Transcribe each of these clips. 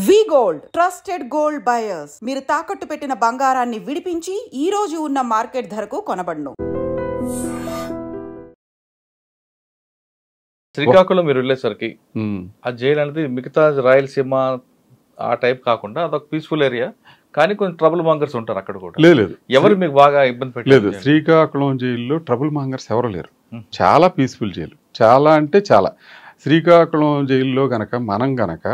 వి gold trusted gold buyers మీరు తాకట్టు పెట్టిన బంగారాన్ని విడిపించి ఈ రోజు ఉన్న మార్కెట్ ధరకు కొనబడును. శ్రీకాకుళం మీరు వెళ్ళేసరికి ఆ జైలు అనేది మిగతా రాయలసీమ ఆ టైప్ కాకుండా అదొక పీస్ఫుల్ ఏరియా, కానీ కొంచెం ట్రబుల్ మాంగర్స్ ఉంటారు అక్కడ కూడా. లేదు, ఎవరు మీకు బాగా ఇబ్బంది పెట్టలేదు? శ్రీకాకుళం జైల్లో ట్రబుల్ మాంగర్స్ ఎవరు లేరు. చాలా పీస్ఫుల్ జైలు, చాలా అంటే చాలా. శ్రీకాకుళం జైల్లో గనక మనం గనక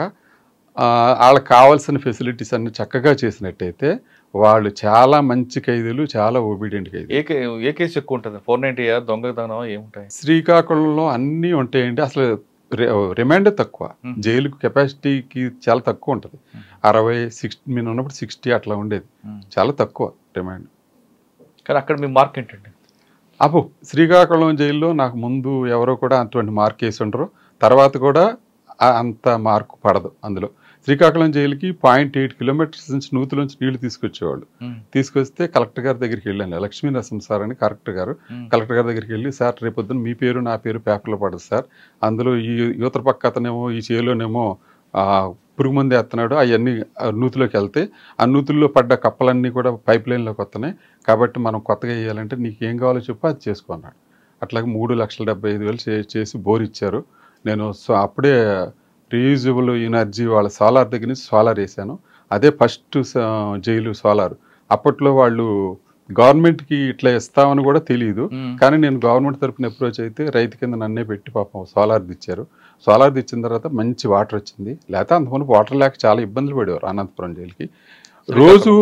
వాళ్ళకి కావాల్సిన ఫెసిలిటీస్ అన్ని చక్కగా చేసినట్టయితే వాళ్ళు చాలా మంచి ఖైదీలు, చాలా ఒబీడియంట్ ఖైదీలు. ఏ కేసు ఎక్కువ ఉంటుంది? 490 దొంగతనం ఏముంటాయి? శ్రీకాకుళంలో అన్నీ ఉంటాయండి. అసలు రిమాండ్ తక్కువ, జైలుకు కెపాసిటీకి చాలా తక్కువ ఉంటుంది. 60-60 మేము ఉన్నప్పుడు 60 అట్లా ఉండేది, చాలా తక్కువ రిమాండ్. కానీ అక్కడ మీ మార్క్ ఏంటండి? శ్రీకాకుళం జైల్లో నాకు ముందు ఎవరో కూడా అటువంటి మార్క్ వేసి ఉండరు, తర్వాత కూడా అంత మార్కు పడదు. అందులో శ్రీకాకుళం జైలుకి 0.8 కిలోమీటర్స్ నుంచి నూతులోంచి నీళ్లు తీసుకొచ్చేవాళ్ళు. తీసుకొస్తే కలెక్టర్ గారి దగ్గరికి వెళ్ళాను, లక్ష్మీ నరసింహ సార్ అని కలెక్టర్ గారు దగ్గరికి వెళ్ళి, సార్ రేపొద్దున మీ పేరు నా పేరు పేపర్లో పడదు సార్, అందులో ఈ యువతల పక్క అతనేమో ఈ చేలోనేమో పురుగు మంది వేస్తున్నాడు, అవన్నీ నూతులోకి వెళ్తే ఆ నూతుల్లో పడ్డ కప్పలన్నీ కూడా పైప్ లైన్లోకి వస్తున్నాయి, కాబట్టి మనం కొత్తగా వేయాలంటే నీకు ఏం కావాలో చెప్పి అది చేసుకున్నాడు. అట్లాగే 3,75,000 చేసి బోర్ ఇచ్చారు. నేను అప్పుడే రీయూజబుల్ ఎనర్జీ వాళ్ళ సోలార్ దగ్గర నుంచి సోలార్ వేసాను. అదే ఫస్ట్ జైలు సోలార్. అప్పట్లో వాళ్ళు గవర్నమెంట్కి ఇట్లా ఇస్తామని కూడా తెలియదు, కానీ నేను గవర్నమెంట్ తరఫున అప్రోచ్ అయితే రైతు కింద నన్నే పెట్టి పాపం సోలార్ ఇచ్చారు. సోలార్ ఇచ్చిన తర్వాత మంచి వాటర్ వచ్చింది. లేకపోతే అంతకుముందు వాటర్ లేక చాలా ఇబ్బందులు పడేవారు అనంతపురం జైలుకి. రోజు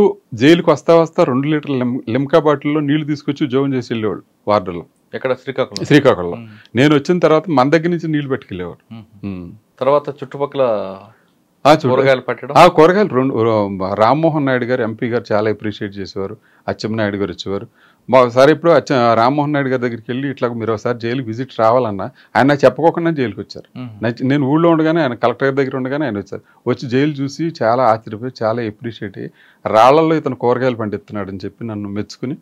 జైలుకి వస్తా 2 లీటర్ల లిమ్కా బాటిల్లో నీళ్లు తీసుకొచ్చి జోన్ చేసి వెళ్ళేవాళ్ళు వార్డులో. ఎక్కడ? శ్రీకాకుళంలో. నేను వచ్చిన తర్వాత మన దగ్గర నుంచి నీళ్లు పెట్టుకెళ్ళేవాడు. తర్వాత చుట్టుపక్కల కూరగాయలు పెట్టడం, కూరగాయలు రామ్మోహన్ నాయుడు గారు ఎంపీ గారు చాలా అప్రిషియేట్ చేసేవారు. అచ్చెన్నాయుడు గారు వచ్చేవారు. ఒకసారి ఇప్పుడు రామ్మోహన్ నాయుడు గారి దగ్గరికి వెళ్ళి ఇట్లా మీరు ఒకసారి జైలు విజిట్ రావాలన్నా ఆయన నాకు చెప్పకోకుండా జైలుకి వచ్చారు. నేను ఊళ్ళో ఉండగానే ఆయన కలెక్టర్ గారి దగ్గర ఉండగానే ఆయన వచ్చారు. వచ్చి జైలు చూసి చాలా ఆశ్చర్యపోయి చాలా అప్రిషియేట్ అయ్యి రాళ్లలో ఇతను కూరగాయలు పండిస్తున్నాడు అని చెప్పి నన్ను మెచ్చుకుని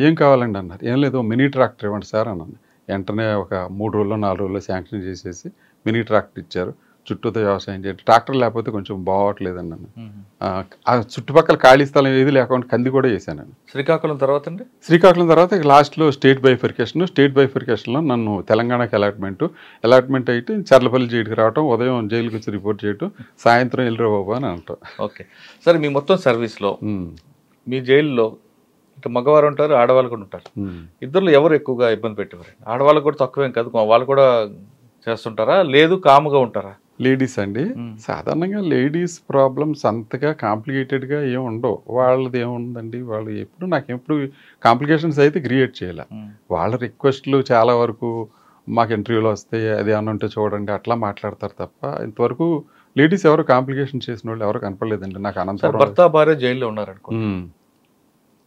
ఏం కావాలండి అన్నారు. ఏం లేదు, మినీ ట్రాక్టర్ ఇవ్వండి సార్ అన్నాను. వెంటనే ఒక 3 రోజుల్లో 4 రోజుల్లో శాంక్షన్ చేసేసి మినీ ట్రాక్టర్ ఇచ్చారు. చుట్టూతో వ్యవసాయం చేయండి, ట్రాక్టర్ లేకపోతే కొంచెం బాగోట్లేదండి నన్ను. ఆ చుట్టుపక్కల ఖాళీ స్థలం ఏది లేకుండా కంది కూడా వేసాను. శ్రీకాకుళం తర్వాత లాస్ట్లో స్టేట్ బైఫర్కేషన్లో నన్ను తెలంగాణకి అలాట్మెంట్ అయితే చర్లపల్లి జైలుకి రావటం, ఉదయం జైలుకి వచ్చి రిపోర్ట్ చేయటం, సాయంత్రం వెళ్ళిరా బాబు అని అంటాం. ఓకే, సరే. మీ మొత్తం సర్వీస్లో మీ జైల్లో మగవారు ఉంటారు, ఆడవాళ్ళు కూడా ఉంటారు. ఇద్దరు ఎవరు ఎక్కువగా ఇబ్బంది పెట్టేవారు? ఆడవాళ్ళు కూడా తక్కువేం కాదు, వాళ్ళు కూడా చేస్తుంటారా, లేదు కాముగా ఉంటారా? లేడీస్ అండి. సాధారణంగా లేడీస్ ప్రాబ్లమ్స్ అంతగా కాంప్లికేటెడ్గా ఏమి ఉండవు. వాళ్ళది ఏముందండి, వాళ్ళు నాకెప్పుడు కాంప్లికేషన్స్ అయితే క్రియేట్ చేయాలి. వాళ్ళ రిక్వెస్ట్లు చాలా వరకు మాకు ఇంటర్వ్యూలో వస్తాయి, అది ఏమన్నా ఉంటే చూడండి అట్లా మాట్లాడతారు తప్ప ఇంతవరకు లేడీస్ ఎవరు కాంప్లికేషన్ చేసిన వాళ్ళు ఎవరు కనపడలేదండి నాకు. అనంతరం భర్త భార్య జైల్లో ఉన్నారనుకో,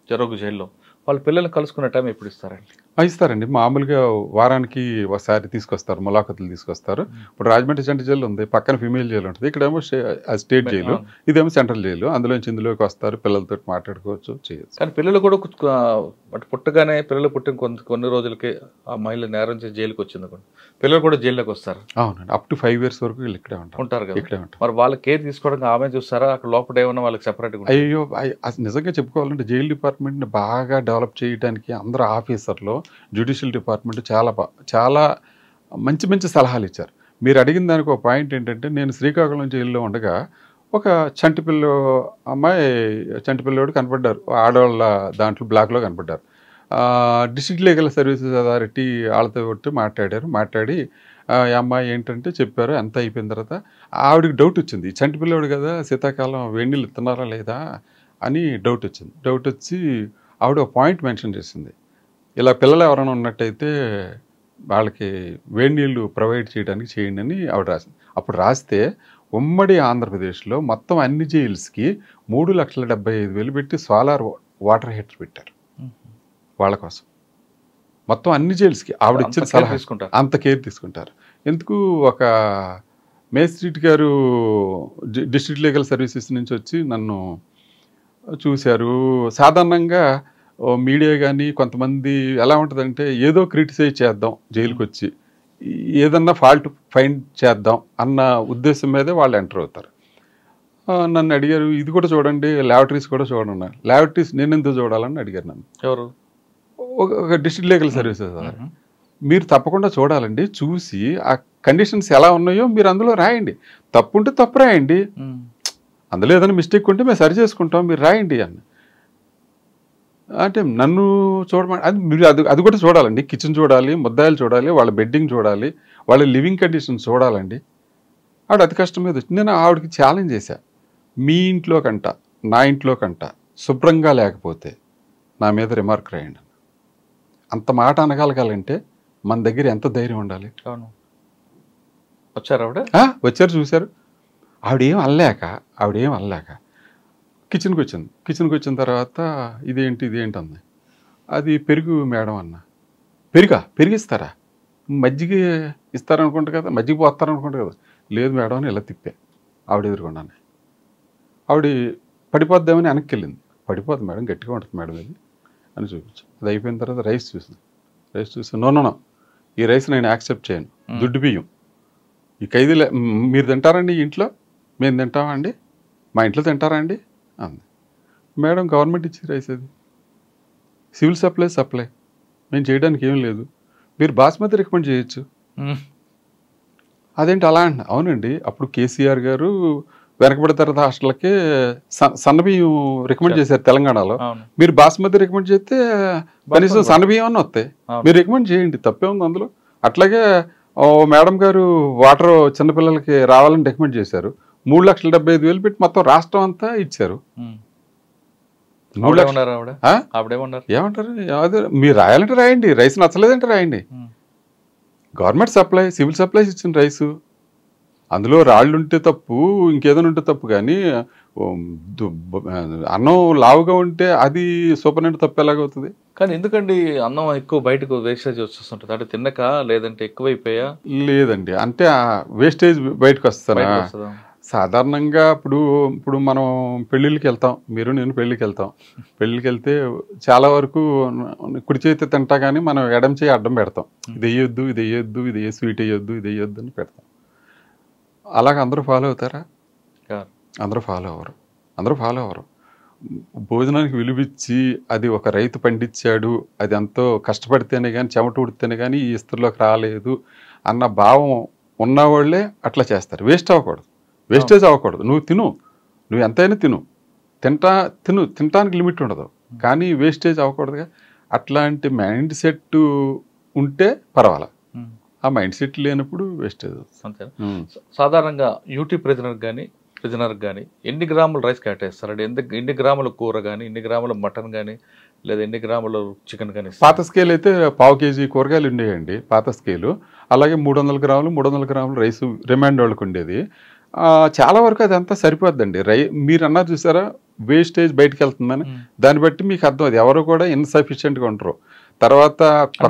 జరుగు జైల్లో, వాళ్ళ పిల్లల్ని కలుసుకునే టైం ఎప్పుడు ఇస్తారండి? ఇస్తారండి. మామూలుగా వారానికి ఒకసారి తీసుకొస్తారు, ములాఖతులు తీసుకొస్తారు. ఇప్పుడు రాజమండ్రి సెంట్రల్ జైలు ఉంది, పక్కన ఫీమేల్ జైలు ఉంటుంది, ఇక్కడేమో స్టేట్ జైలు, ఇదేమో సెంట్రల్ జైలు. అందులోంచి ఇందులోకి వస్తారు, పిల్లలతో మాట్లాడుకోవచ్చు, చేయొచ్చు. కానీ పిల్లలు కూడా పుట్టగానే పిల్లలు పుట్టిన కొన్ని రోజులకి ఆ మహిళ నేరం చేసి జైలుకి వచ్చింది అనుకోండి, పిల్లలు కూడా జైల్లోకి వస్తారు. అవునండి, అప్ టు 5 years వరకు వీళ్ళు ఇక్కడే ఉంటారు కదా. ఇక్కడే ఉంటారు. మరి వాళ్ళ కేర్ తీసుకోవడానికి ఆమె చూస్తారా, అక్కడ లోపల ఏమన్నా వాళ్ళకి సెపరేట్గా? అయ్యో, నిజంగా చెప్పుకోవాలంటే జైలు డిపార్ట్మెంట్ని బాగా డెవలప్ చేయడానికి అందరూ ఆఫీసర్లు, జ్యుడిషియల్ డిపార్ట్మెంట్ చాలా మంచి సలహాలు ఇచ్చారు. మీరు అడిగిన దానికి ఒక పాయింట్ ఏంటంటే, నేను శ్రీకాకుళం జైల్లో ఉండగా ఒక చంటిపిల్లోడు కనపడ్డారు, ఆడవాళ్ళ దాంట్లో బ్లాక్లో కనపడ్డారు. డిస్ట్రిక్ట్ లీగల్ సర్వీసెస్ అథారిటీ వాళ్ళతో మాట్లాడి అమ్మాయి ఏంటంటే చెప్పారు. అంతా అయిపోయిన తర్వాత ఆవిడకి డౌట్ వచ్చింది, చంటిపిల్లోడు కదా, శీతాకాలం వేడి నీళ్ళు ఇస్తున్నారా లేదా అని డౌట్ వచ్చి ఆవిడ ఒక పాయింట్ మెన్షన్ చేసింది, ఇలా పిల్లలు ఎవరైనా ఉన్నట్టయితే వాళ్ళకి వేడి నీళ్ళు ప్రొవైడ్ చేయడానికి చేయండి అని ఆవిడ రాసింది. అప్పుడు రాస్తే ఉమ్మడి ఆంధ్రప్రదేశ్లో మొత్తం అన్ని జైల్స్కి 3,75,000 పెట్టి సోలార్ వాటర్ హీటర్ పెట్టారు వాళ్ళ కోసం. మొత్తం అన్ని జైల్స్కి ఆవిడ ఇచ్చిన సలహా అంత కేర్ తీసుకుంటారు. ఎందుకు ఒక మేజిస్ట్రేట్ గారు డిస్ట్రిక్ట్ లీగల్ సర్వీసెస్ నుంచి వచ్చి నన్ను చూశారు. సాధారణంగా మీడియా కానీ కొంతమంది ఎలా ఉంటుందంటే, ఏదో క్రిటిసైజ్ చేద్దాం జైలుకి వచ్చి, ఏదన్నా ఫాల్ట్ ఫైండ్ చేద్దాం అన్న ఉద్దేశం మీదే వాళ్ళు ఎంటర్ అవుతారు. నన్ను అడిగారు, ఇది కూడా చూడండి, ల్యాబొరేటరీస్ కూడా చూడండి. ల్యాబొరేటరీస్ నేను ఎందుకు చూడాలని అడిగారు నన్ను. ఎవరు? ఒక డిస్ట్రిక్ట్ లీగల్ సర్వీసెస్ మీరు తప్పకుండా చూడాలండి, చూసి ఆ కండిషన్స్ ఎలా ఉన్నాయో మీరు అందులో రాయండి, తప్పు ఉంటే తప్పు రాయండి, అందులో ఏదైనా మిస్టేక్ ఉంటే మేము సరి చేసుకుంటాం, మీరు రాయండి అని. అంటే నన్ను చూడమని, అది మీరు అది కూడా చూడాలండి, కిచెన్ చూడాలి, ముద్దాయిలు చూడాలి, వాళ్ళ బెడ్డింగ్ చూడాలి, వాళ్ళ లివింగ్ కండిషన్స్ చూడాలండి. ఆవిడ అతి కష్టం మీద వచ్చి నేను ఆవిడకి ఛాలెంజ్ చేశా, మీ ఇంట్లో కంట నా ఇంట్లో కంట శుభ్రంగా లేకపోతే నా మీద రిమార్క్ రాయండి. అంత మాట అనగలగాలంటే మన దగ్గర ఎంత ధైర్యం ఉండాలి. వచ్చారు ఆవిడ? వచ్చారు, చూశారు. ఆవిడేం అల్లాక కిచెన్కి వచ్చింది. కిచెన్కి వచ్చిన తర్వాత ఇదేంటి అంది. అది పెరుగు మేడం అన్న. పెరిగిస్తారా? మజ్జిగ ఇస్తారనుకుంటా కదా, మజ్జిగ పోస్తారనుకుంటా కదా. లేదు మేడం అని ఇలా తిప్పా ఆవిడ ఎదురుకున్నాను. ఆవిడ పడిపోద్దామని వెనక్కి వెళ్ళింది. పడిపోద్ది మేడం, గట్టిగా ఉంటుంది మేడం ఇది అని చూపించు. అది అయిపోయిన తర్వాత రైస్ చూసి నో ఈ రైస్ నేను యాక్సెప్ట్ చేయను, దుడ్డు బియ్యం ఈ ఖైదీలే, మీరు తింటారండి ఈ ఇంట్లో, మేము తింటామా అండి, మా ఇంట్లో తింటారా అండి అంది. మేడం గవర్నమెంట్ ఇచ్చే రైస్ అది, సివిల్ సప్లై మేము చేయడానికి ఏం లేదు, మీరు బాస్మతి రికమెండ్ చేయొచ్చు. అదేంటి అలా అండి? అవునండి, అప్పుడు కేసీఆర్ గారు వెనకబడిన హాస్టల్కి సన్నబియ్యం రికమెండ్ చేశారు తెలంగాణలో. మీరు బాస్మతి రికమెండ్ చేస్తే కనీసం సన్నబియ్యం అని వస్తాయి, మీరు రికమెండ్ చేయండి, తప్పే ఉంది అందులో. అట్లాగే మేడం గారు వాటర్ చిన్నపిల్లలకి రావాలని రికమెండ్ చేశారు, 3,75,000 పెట్టి మొత్తం రాష్ట్రం అంతా ఇచ్చారు. ఏమంటారు? మీరు రాయాలంటే రాయండి, రైస్ నచ్చలేదంటే రాయండి. గవర్నమెంట్ సప్లై, సివిల్ సప్లైస్ ఇచ్చిన రైసు, అందులో రాళ్ళు ఉంటే తప్పు, ఇంకేదైనా ఉంటే తప్పు, కానీ అన్నం లావుగా ఉంటే అది సూపరింటెండెంట్ తప్పు ఎలాగవుతుంది? కానీ ఎందుకండి అన్నం ఎక్కువ బయటకు వేస్టేజ్ వచ్చేస్తుంటుంది? అంటే తిన్నక, లేదంటే ఎక్కువైపోయా? లేదండి, అంటే వేస్టేజ్ బయటకు వస్తానా? సాధారణంగా ఇప్పుడు మనం పెళ్ళిళ్ళకి వెళ్తాం, మీరు నేను పెళ్ళికి వెళ్తే చాలా వరకు కుడి చేతి తింటా కానీ మనం ఎడం చేయి అడ్డం పెడతాం, ఇది వేయొద్దు, స్వీట్ వేయొద్దు అని పెడతాం. అలాగ అందరూ ఫాలో అవుతారా? అందరూ ఫాలో అవ్వరు. భోజనానికి విలువిచ్చి అది ఒక రైతు పండించాడు, అది ఎంతో కష్టపడితేనే కానీ, చెమట ఉడితేనే కానీ ఈ ఇస్త్రీలోకి రాలేదు అన్న భావం ఉన్నవాళ్లే అట్లా చేస్తారు. వేస్టేజ్ అవ్వకూడదు. నువ్వు ఎంతైనా తినటానికి లిమిట్ ఉండదు, కానీ వేస్టేజ్ అవ్వకూడదుగా. అట్లాంటి మైండ్ సెట్ ఉంటే పర్వాలా, ఆ మైండ్ సెట్ లేనప్పుడు వేస్టేజ్ అంతే. సాధారణంగా యూటీ ప్రిజనర్ కానీ ఎన్ని గ్రాముల రైస్ కేటాయిస్తారండి? ఎన్ని గ్రాముల కూర కానీ, ఎన్ని గ్రాముల మటన్ కానీ, లేదా ఎన్ని గ్రాముల చికెన్ కానీ? పాత స్కేల్ అయితే 1/2 kg కూరగాయలు ఉండేయండి పాత స్కేలు. అలాగే 300 గ్రాములు రైస్ రిమైండ్ వాళ్ళకి ఉండేది. చాలా వరకు అదంతా సరిపోద్దండి. మీరు అన్నారు చూసారా వేస్టేజ్ బయటకు వెళ్తుందని, దాన్ని బట్టి మీకు అర్థం, అది ఎవరు కూడా ఇన్సఫిషియెంట్గా ఉంటారు. తర్వాత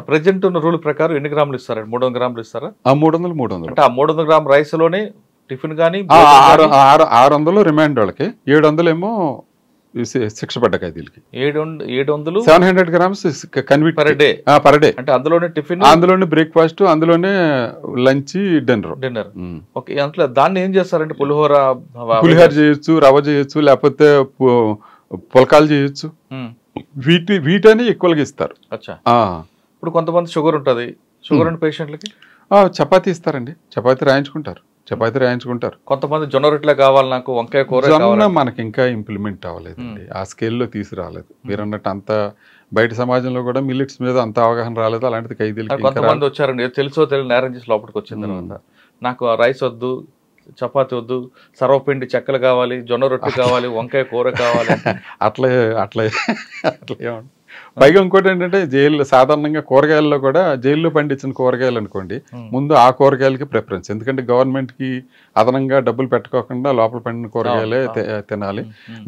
ప్రెజెంట్ ఉన్న రూల్ ప్రకారం ఎన్ని గ్రాములు ఇస్తారండి? 300 గ్రాములు ఇస్తారా? 300 అంటే ఆ 300 గ్రాముల రైస్ లోనే టిఫిన్ కానీ 600 రిమైండ్ వాళ్ళకి, 700 ఏమో శిక్ష పడ్డ ఖైదీలకి. 700 grams కన్విట్ పర్ డే. అంటే అందులోనే టిఫిన్, అందులోనే బ్రేక్ఫాస్ట్, అందులోనే లంచ్, డిన్నర్. ఓకే, అందులో దాన్ని ఏం చేస్తారంటే పులిహోర చేయొచ్చు, రవ్వ చేయొచ్చు, లేకపోతే పుల్కాలు చేయొచ్చు. వీటని ఎక్కువగా ఇస్తారు. ఇప్పుడు కొంతమంది షుగర్ ఉంటుంది, షుగర్ ఉన్న పేషెంట్లకి చపాతీ ఇస్తారండి, చపాతీ రాయించుకుంటారు. కొంతమంది జొన్న రొట్టెలే కావాలి నాకు, వంకాయ కూర. జొన్న మనకి ఇంకా ఇంప్లిమెంట్ అవ్వలేదండి, ఆ స్కేల్లో తీసుకురాలేదు. మీరు అన్నట్టు అంత బయట సమాజంలో కూడా మిల్లెట్స్ మీద అంత అవగాహన రాలేదు. అలాంటిది ఖైదీలకి కొంతమంది వచ్చారండి, తెలుసో తెలియని నేరం చేసి లోపలికి వచ్చిన తర్వాత నాకు రైస్ వద్దు, చపాతి వద్దు, సర్వపిండి చెక్కలు కావాలి, జొన్న రొట్టె కావాలి, వంకాయ కూర కావాలి. అట్లే పైగా ఇంకోటి ఏంటంటే, జైల్లో సాధారణంగా కూరగాయల్లో కూడా జైల్లో పండించిన కూరగాయలు అనుకోండి, ముందు ఆ కూరగాయలకి ప్రిఫరెన్స్. ఎందుకంటే గవర్నమెంట్కి అదనంగా డబ్బులు పెట్టుకోకుండా లోపల పండిన కూరగాయలే తినాలి.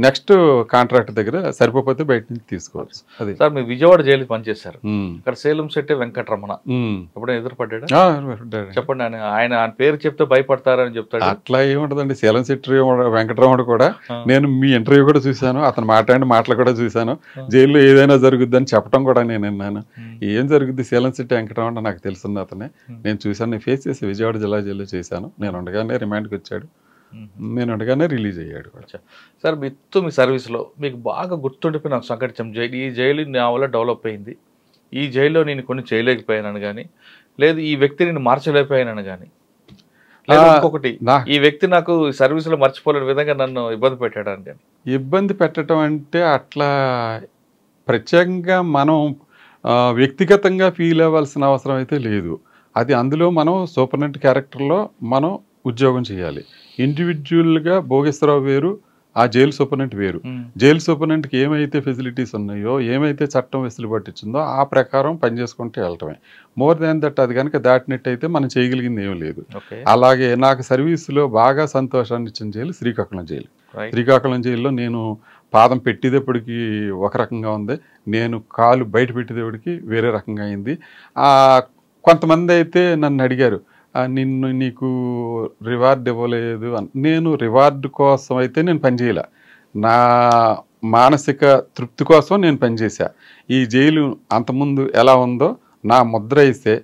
నెక్స్ట్ కాంట్రాక్ట్ దగ్గర సరిపోతే బయట నుంచి తీసుకోవచ్చు. అది సార్, మీరు విజయవాడ జైలు పనిచేశారు, ఇక్కడ సేలం శెట్టి వెంకటరమణ ఎప్పుడైనా ఎదురుపడ్డా? చెప్పండి. ఆయన పేరు చెప్తే భయపడతారని చెప్తాడు. అట్లా ఏముంటదండి, సేలం శెట్టి వెంకటరమణ కూడా నేను మీ ఇంటర్వ్యూ కూడా చూశాను, అతను మాట్లాడిన మాటలు కూడా చూశాను. జైల్లో ఏదైనా జరుగుద్దని చెప్పడం కూడా నేను విన్నాను. ఏం జరుగుద్ది సేలం శెట్టి వెంకటరమణ నాకు తెలుసున్న అతనే, నేను చూశాను, నేను ఫేస్ చేసి విజయవాడ జిల్లా జైల్లో చేశాను. నేను ఉండగానే రిమాండ్కి వచ్చాడు. నేను ఉండగానే రిలీజ్ అయ్యాడు కూడా. సార్ మీ సర్వీస్లో మీకు బాగా గుర్తుండిపోయిన సంఘటన జైలు, ఈ జైలు నా వల్ల డెవలప్ అయింది, ఈ జైల్లో నేను కొన్ని చేయలేకపోయానని కానీ, లేదు ఈ వ్యక్తి నేను మార్చలేకపోయానని కానీ, లేదు ఇంకొకటి ఈ వ్యక్తి నాకు సర్వీస్లో మర్చిపోలేని విధంగా నన్ను ఇబ్బంది పెట్టాడని కానీ. ఇబ్బంది పెట్టడం అంటే అట్లా ప్రత్యేకంగా మనం వ్యక్తిగతంగా ఫీల్ అవ్వాల్సిన అవసరం అయితే లేదు. అది అందులో మనం సూపరింటెండెంట్ క్యారెక్టర్లో మనం ఉద్యోగం చేయాలి. ఇండివిజువల్గా భోగేశ్వరరావు వేరు, ఆ జైలు సూపరింటెండెంట్ వేరు. జైలు సూపరింటెండెంట్కి ఏమైతే ఫెసిలిటీస్ ఉన్నాయో, ఏమైతే చట్టం వెసులుబాటు ఇచ్చిందో ఆ ప్రకారం పనిచేసుకుంటూ వెళ్ళటమే. మోర్ దాన్ దట్ అది కనుక దాటినట్టయితే మనం చేయగలిగింది ఏం లేదు. అలాగే నాకు సర్వీసులో బాగా సంతోషాన్ని ఇచ్చిన జైలు శ్రీకాకుళం జైలు. శ్రీకాకుళం జైల్లో నేను పాదం పెట్టేటప్పటికి ఒక రకంగా ఉంది, నేను కాలు బయట పెట్టేటప్పటికి వేరే రకంగా అయింది. కొంతమంది అయితే నన్ను అడిగారు, నీకు రివార్డ్ ఇవ్వలేదు అని. నేను రివార్డు కోసం అయితే నేను పనిచేయలే, నా మానసిక తృప్తి కోసం నేను పనిచేశా. ఈ జైలు అంతకుముందు ఎలా ఉందో నా ముద్ర వేస్తే,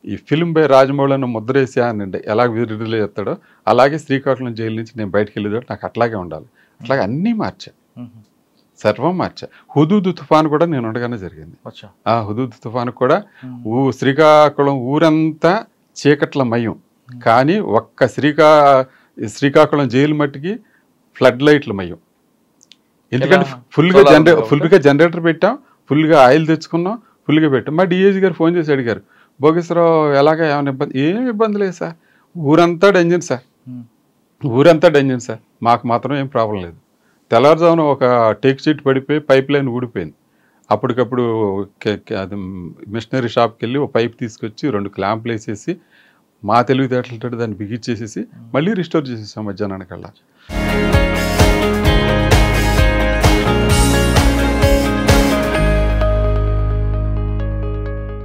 ఈ ఫిల్మ్ బై రాజమౌళి ముద్ర వేసా అని ఎలా విడుదల చేస్తాడో అలాగే శ్రీకాకుళం జైలు నుంచి నేను బయటకు వెళ్ళేదో నాకు అట్లాగే ఉండాలి. అట్లాగే అన్నీ మార్చా, సర్వం మార్చా. హుదూద్ తుఫాను కూడా నేను ఉండగానే జరిగింది. ఆ హుదూద్ తుఫాను కూడా శ్రీకాకుళం ఊరంతా చీకట్ల మయం, కానీ ఒక్క శ్రీకాకుళం జైలు మట్టికి ఫ్లడ్ లైట్ల మయం. ఎందుకంటే ఫుల్గా జనరేటర్ పెట్టాం, ఫుల్గా ఆయిల్ తెచ్చుకున్నాం, ఫుల్గా పెట్టాం. మా డిఏజీ గారు ఫోన్ చేసి అడిగారు, భోగేశ్వరరావు ఎలాగా ఏమైనా ఇబ్బంది? ఏం ఇబ్బంది లేదు సార్, ఊరంతా డేంజర్ సార్, ఊరంతా డేంజర్ సార్, మాకు మాత్రం ఏం ప్రాబ్లం లేదు. తెల్లవారుజామున ఒక టేక్ షీట్ పడిపోయి పైప్ లైన్ ఊడిపోయింది. అప్పటికప్పుడు అది మిషనరీ షాప్కి వెళ్ళి ఒక పైప్ తీసుకొచ్చి 2 క్లాంపులు వేసేసి మా తెలివితేటలతో దాన్ని బిగించేసేసి మళ్ళీ రిస్టోర్ చేసేసాం మధ్యాహ్నానికల్లా.